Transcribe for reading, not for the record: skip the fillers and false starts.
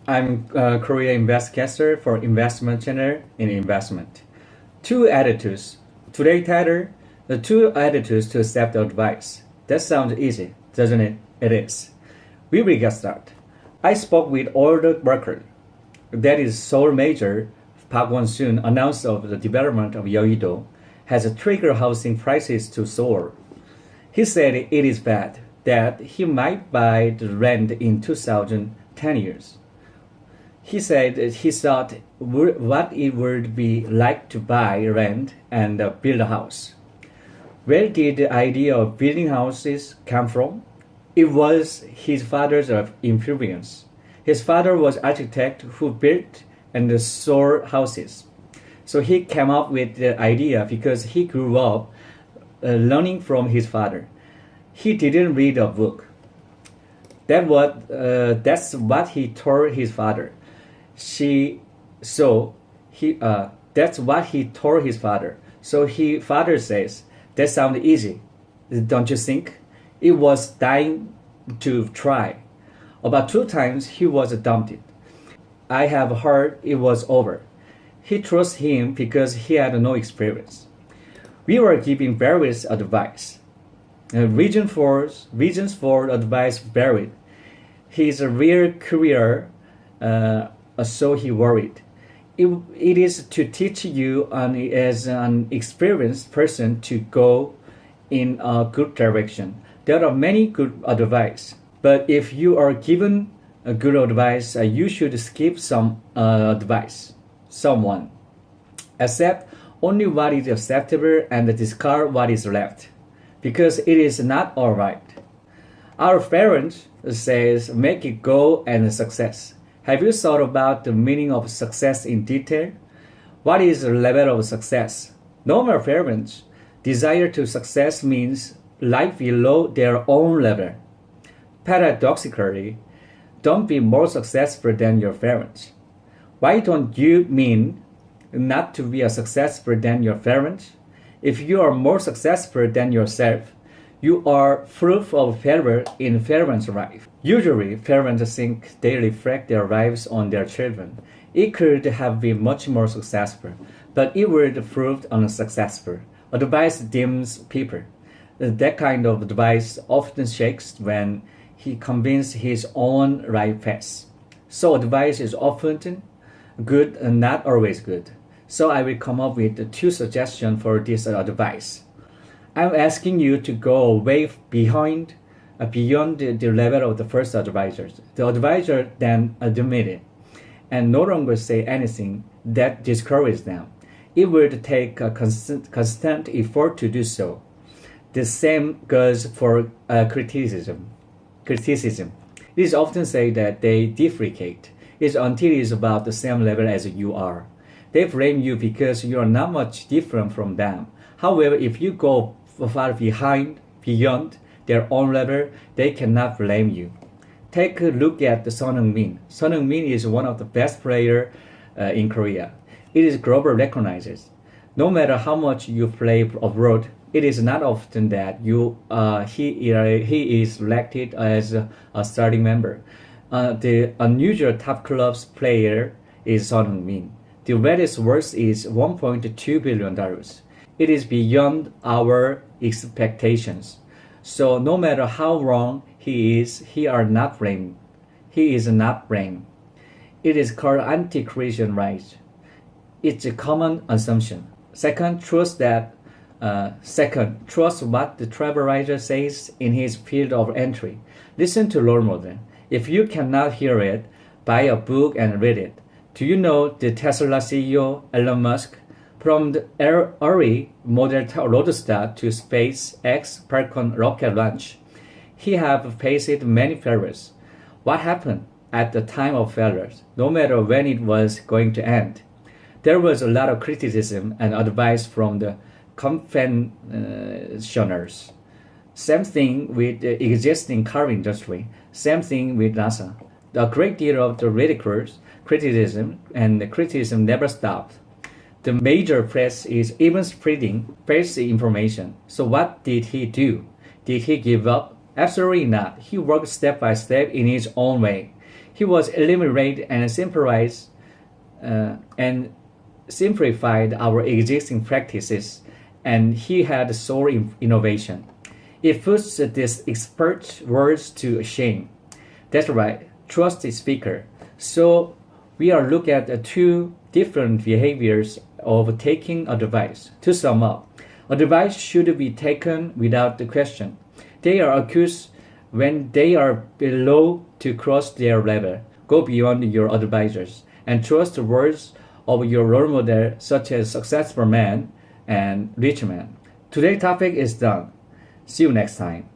I'm a Korea investigator for Investment Channel in Investment. Two attitudes. Today title, the two attitudes to accept advice. That sounds easy, doesn't it? It is. We will get started. I spoke with older worker. That is Seoul Mayor Park Won-soon announced of the development of Yeouido has triggered housing prices to soar. He said it is bad that he might buy the rent in 2010 years. He said he thought what it would be like to buy, rent, and build a house. Where did the idea of building houses come from? It was his father's influence. His father was architect who built and sold houses. So he came up with the idea because he grew up learning from his father. He didn't read a book. That's what he told his father. That's what he told his father. So his father says, "That sounds easy, don't you think?" It was dying to try. About 2 times he was dumped. I have heard it was over. He trusts him because he had no experience. We were giving various advice. Reasons for advice varied. His real career, so he worried. It is to teach you as an experienced person to go in a good direction. There are many good advice, but if you are given a good advice, you should skip some advice. Someone accept only what is acceptable and discard what is left, because it is not all right. Our parents says make it go and success. Have you thought about the meaning of success in detail? What is the level of success? Normal parents desire to success means life below their own level. Paradoxically, don't be more successful than your parents. Why don't you mean not to be as successful than your parents? If you are more successful than yourself, you are proof of failure in parents' life. Usually, parents think they reflect their lives on their children. It could have been much more successful, but it would prove unsuccessful. Advice dims people. That kind of advice often shakes when he convinces his own right path. So advice is often good and not always good. So I will come up with 2 suggestions for this advice. I'm asking you to go way beyond the level of the first advisors. The advisor then admitted and no longer say anything that discourages them. It would take a constant effort to do so. The same goes for criticism. It is often said that they defecate. It's until it is about the same level as you are. They blame you because you are not much different from them. However, if you go far beyond their own level, they cannot blame you. Take a look at Son Heung-min. Son Heung-min is one of the best players in Korea. It is globally recognized. No matter how much you play abroad, it is not often that he is elected as a starting member. The unusual top clubs player is Son Heung-min. The latest worth is $1.2 billion. It is beyond our expectations. So no matter how wrong he is, he is not blamed. It is called anti-Christian right. It's a common assumption. Second, trust what the travel writer says in his field of entry. Listen to role model. If you cannot hear it, buy a book and read it. Do you know the Tesla CEO Elon Musk? From the early Model Roadster to SpaceX Falcon rocket launch, he have faced many failures. What happened at the time of failures, no matter when it was going to end? There was a lot of criticism and advice from the conventioners. Same thing with the existing car industry. Same thing with NASA. A great deal of the criticism never stopped. The major press is even spreading false information. So what did he do? Did he give up? Absolutely not. He worked step by step in his own way. He was eliminate and simplified our existing practices, and he had soul innovation. It puts these expert words to shame. That's right, trust the speaker. So we are looking at two different behaviors of taking advice. To sum up, advice should be taken without the question. They are accused when they are below to cross their level. Go beyond your advisors and trust the words of your role model, such as successful man and rich man. Today's topic is done. See you next time.